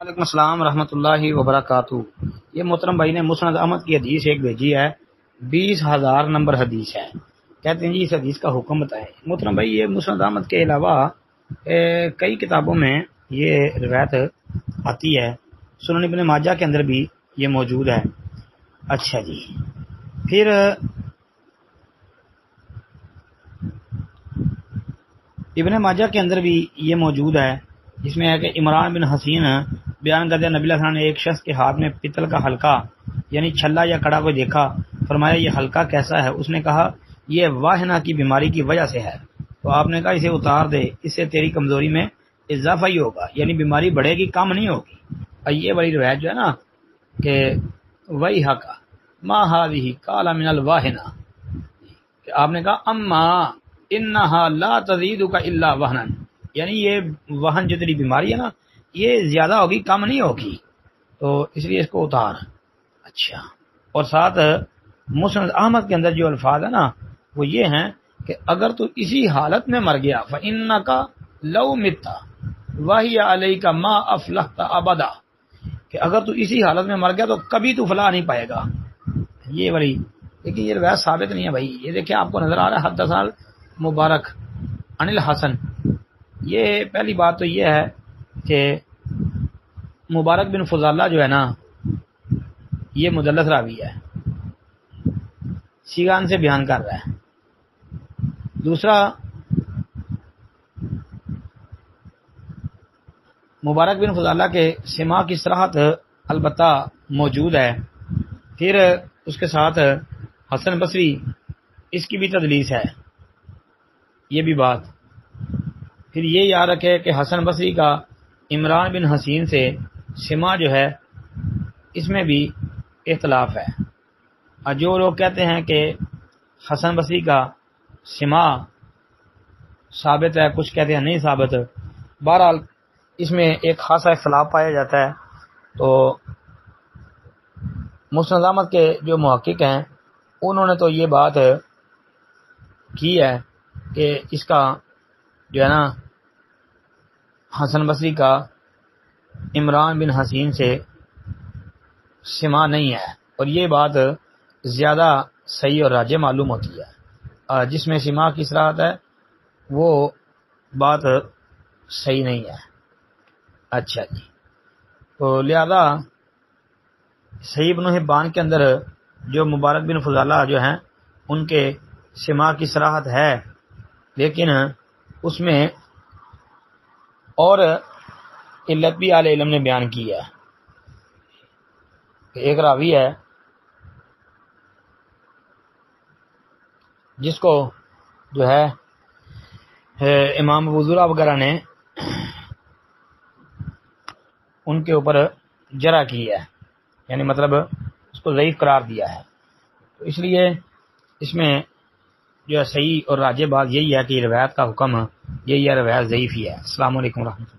وعلیکم السلام ورحمۃ اللہ وبرکاتہ۔ یہ محترم بھائی نے مسند احمد کی حدیث ایک بھیجی ہے، 20,000 نمبر حدیث ہے۔ کہتے ہیں جی اس حدیث کا حکم بتائیں۔ محترم بھائی یہ مسند احمد کے علاوہ کئی کتابوں میں یہ روایت آتی ہے، سنن ابن ماجہ کے اندر بھی یہ موجود ہے۔ اچھا جی، پھر ابن ماجہ کے اندر بھی یہ موجود ہے، جس میں ہے کہ عمران بن حسین بیان کرتے ہیں نبی علیہ السلام نے ایک شخص کے ہاتھ میں پتل کا حلقہ یعنی چھلا یا کڑا کو دیکھا، فرمایا یہ حلقہ کیسا ہے؟ اس نے کہا یہ واہنہ کی بیماری کی وجہ سے ہے۔ تو آپ نے کہا اسے اتار دے، اس سے تیری کمزوری میں اضافہ ہی ہوگا، یعنی بیماری بڑھے گی کم نہیں ہوگی۔ اور یہ بڑی روایت جو ہے نا کہ وہی حق ما ہذہ قال من الواہنہ، کہ آپ نے کہا اما انہا لا تزیدک الا وہنا، یعنی یہ وہن جو تیری بیماری ہے نا یہ زیادہ ہوگی کم نہیں ہوگی، تو اس لیے اس کو اتار۔ اچھا، اور ساتھ مسند احمد کے اندر جو الفاظ ہے نا وہ یہ ہیں کہ اگر تو اسی حالت میں مر گیا فإنک لو مت وہی علیک ما افلحت ابدا، کہ اگر تو اسی حالت میں مر گیا تو کبھی تو فلاح نہیں پائے گا۔ یہ بڑی، لیکن یہ روایت ثابت نہیں ہے بھائی۔ یہ دیکھیں آپ کو نظر آ رہا ہے حدثنا مبارک عن الحسن۔ یہ پہلی بات تو یہ ہے کہ مبارک بن فضالہ جو ہے نا یہ مدلس راوی ہے، سیغان سے بیان کر رہا ہے۔ دوسرا، مبارک بن فضالہ کے سماع کی صراحت البتہ موجود ہے، پھر اس کے ساتھ حسن بصری اس کی بھی تدلیس ہے، یہ بھی بات۔ پھر یہ یاد رکھے کہ حسن بصری کا عمران بن حسین سے سماع جو ہے اس میں بھی اختلاف ہے، اور جو لوگ کہتے ہیں کہ حسن بصری کا سماع ثابت ہے، کچھ کہتے ہیں نہیں ثابت، بہرحال اس میں ایک خاصا اختلاف پایا جاتا ہے۔ تو مسند احمد کے جو محقق ہیں انہوں نے تو یہ بات کی ہے کہ اس کا جو ہے نا حسن بصری کا عمران بن حسین سے سماع نہیں ہے، اور یہ بات زیادہ صحیح اور راجح معلوم ہوتی ہے، اور جس میں سماع کی صراحت ہے وہ بات صحیح نہیں ہے۔ اچھا جی، تو لہذا صحیح ابن حبان کے اندر جو مبارک بن فضالہ جو ہیں ان کے سماع کی صراحت ہے، لیکن اس میں اور علت بھی اہل علم نے بیان کی ہے کہ ایک راوی ہے جس کو جو ہے امام ابو زرع وغیرہ نے ان کے اوپر جرح کی ہے، یعنی مطلب اس کو ضعیف قرار دیا ہے، تو اس لیے اس میں جو ہے صحیح اور راجح بات یہی ہے کہ روایت کا حکم یہی ہے، روایت ضعیف ہی ہے۔ السلام علیکم ورحمۃ اللہ۔